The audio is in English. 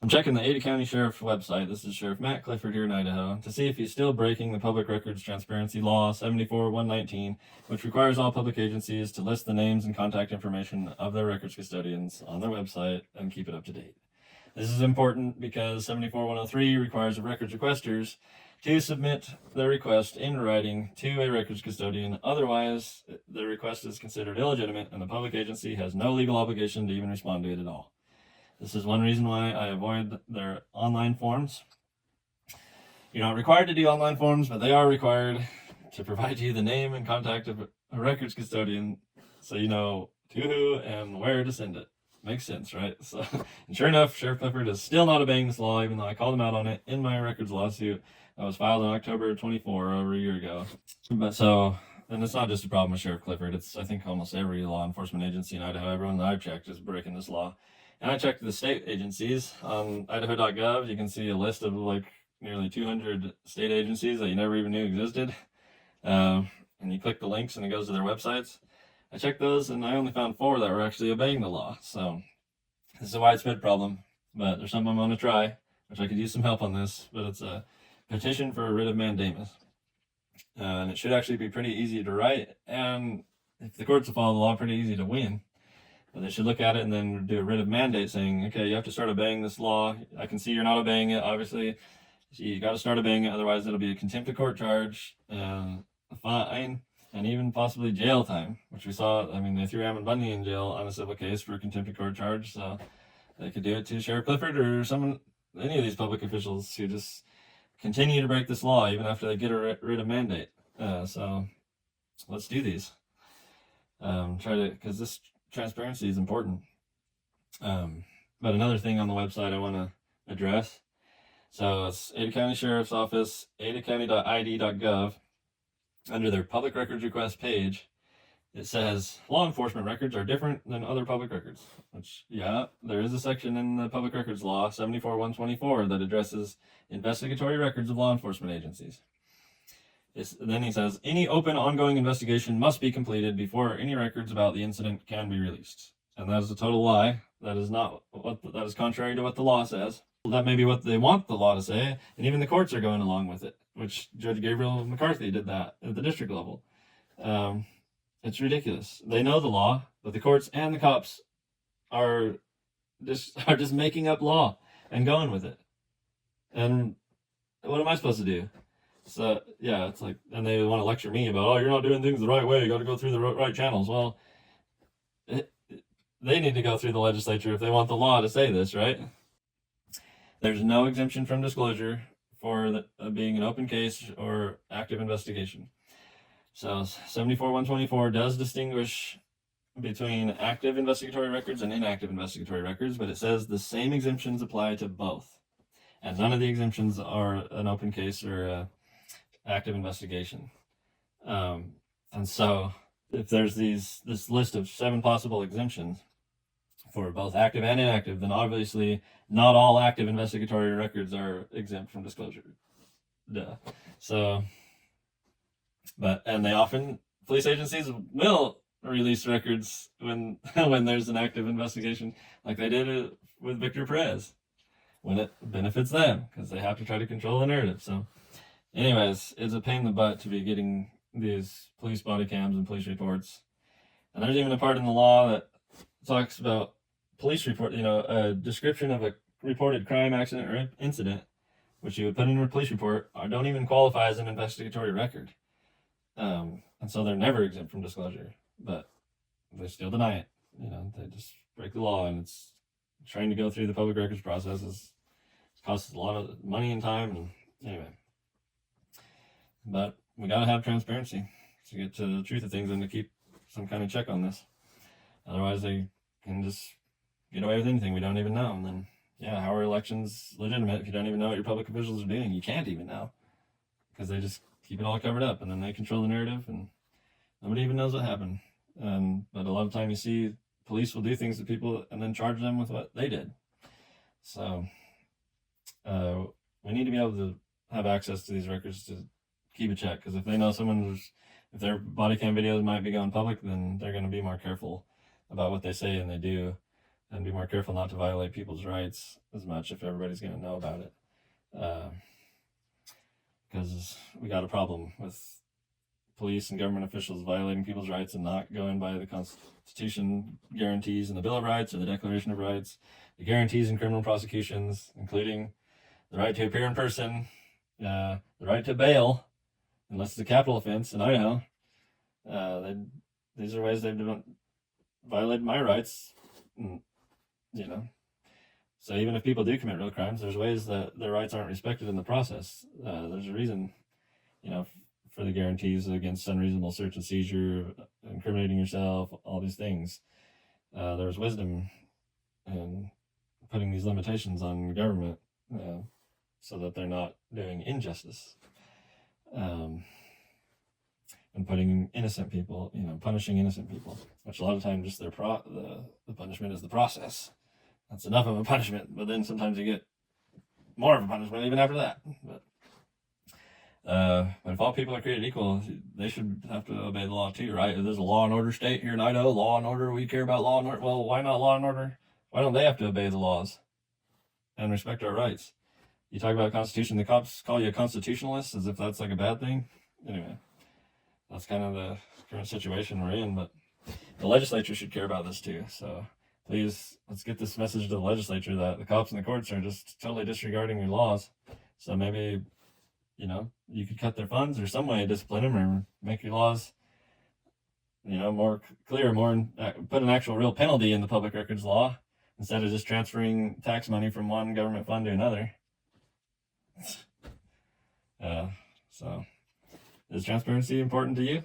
I'm checking the Ada County Sheriff's website. This is Sheriff Matt Clifford here in Idaho to see if he's still breaking the Public Records Transparency Law 74-119, which requires all public agencies to list the names and contact information of their records custodians on their website and keep it up to date. This is important because 74-103 requires the records requesters to submit their request in writing to a records custodian. Otherwise, the request is considered illegitimate and the public agency has no legal obligation to even respond to it at all. This is one reason why I avoid their online forms. You're not required to do online forms, but they are required to provide you the name and contact of a records custodian so you know to who and where to send it. Makes sense, right? So, and sure enough, Sheriff Clifford is still not obeying this law, even though I called him out on it in my records lawsuit that was filed in October 24, over a year ago. But so, and it's not just a problem with Sheriff Clifford. It's, I think, almost every law enforcement agency in Idaho. Everyone that I've checked is breaking this law. And I checked the state agencies on idaho.gov. You can see a list of like nearly 200 state agencies that you never even knew existed. And you click the links and it goes to their websites. I checked those and I only found 4 that were actually obeying the law. So this is a widespread problem, but there's something I'm going to try, which I could use some help on this, but it's a petition for a writ of mandamus. And it should actually be pretty easy to write. And if the courts will follow the law, pretty easy to win. But they should look at it and then do a writ of mandate saying, okay, you have to start obeying this law. I can see you're not obeying it, obviously. So you got to start obeying it, otherwise it'll be a contempt of court charge, a fine, and even possibly jail time, which we saw. I mean, they threw Ammon Bundy in jail on a civil case for a contempt of court charge, so they could do it to Sheriff Clifford or any of these public officials who just continue to break this law even after they get a writ of mandate. So let's do these. Because this transparency is important. But another thing on the website I want to address. So it's Ada County Sheriff's Office, adacounty.id.gov. Under their public records request page, it says law enforcement records are different than other public records. Which, yeah, there is a section in the public records law 74-124 that addresses investigatory records of law enforcement agencies. Then he says, any open ongoing investigation must be completed before any records about the incident can be released. And that is a total lie. That is contrary to what the law says. That may be what they want the law to say, and even the courts are going along with it, which Judge Gabriel McCarthy did that at the district level. It's ridiculous. They know the law, but the courts and the cops are just making up law and going with it. And what am I supposed to do? So, yeah, it's like, and they want to lecture me about, oh, you're not doing things the right way. You got to go through the right channels. Well, they need to go through the legislature if they want the law to say this, right? There's no exemption from disclosure for being an open case or active investigation. So 74-124 does distinguish between active investigatory records and inactive investigatory records, but it says the same exemptions apply to both. And none of the exemptions are an open case or active investigation. And so if there's this list of 7 possible exemptions for both active and inactive, then obviously not all active investigatory records are exempt from disclosure. Duh. So, police agencies will release records when there's an active investigation, like they did with Victor Perez, when it benefits them, because they have to try to control the narrative. So anyways, it's a pain in the butt to be getting these police body cams and police reports. And there's even a part in the law that talks about police report, a description of a reported crime, accident, or incident, which you would put in a police report, don't even qualify as an investigatory record. And so they're never exempt from disclosure, but they still deny it. They just break the law, and it's trying to go through the public records process costs a lot of money and time. And anyway, but we got to have transparency to get to the truth of things and to keep some kind of check on this. Otherwise, they can just get away with anything we don't even know. And then, yeah, how are elections legitimate if you don't even know what your public officials are doing? You can't even know, because they just keep it all covered up, and then they control the narrative, and nobody even knows what happened. But a lot of time you see police will do things to people and then charge them with what they did. So we need to be able to have access to these records to keep a check, because if they know if their body cam videos might be going public, then they're going to be more careful about what they say and they do and be more careful not to violate people's rights as much if everybody's going to know about it. Because we got a problem with police and government officials violating people's rights and not going by the Constitution guarantees in the Bill of Rights or the Declaration of Rights, the guarantees in criminal prosecutions, including the right to appear in person, the right to bail, unless it's a capital offense in Idaho. These are ways they've violated my rights, So even if people do commit real crimes, there's ways that their rights aren't respected in the process. There's a reason, for the guarantees against unreasonable search and seizure, incriminating yourself, all these things. There's wisdom in putting these limitations on government so that they're not doing injustice. And putting innocent people, punishing innocent people, which a lot of times just the punishment is the process. That's enough of a punishment, but then sometimes you get more of a punishment even after that. But if all people are created equal, they should have to obey the law too, right? If there's a law and order state here in Idaho, law and order, we care about law and order. Well, why not law and order? Why don't they have to obey the laws and respect our rights? You talk about Constitution, the cops call you a constitutionalist as if that's like a bad thing. Anyway, that's kind of the current situation we're in, but the legislature should care about this too. So please, let's get this message to the legislature that the cops and the courts are just totally disregarding your laws. So maybe, you could cut their funds or some way discipline them or make your laws, more clear, put an actual real penalty in the public records law instead of just transferring tax money from one government fund to another. So is transparency important to you?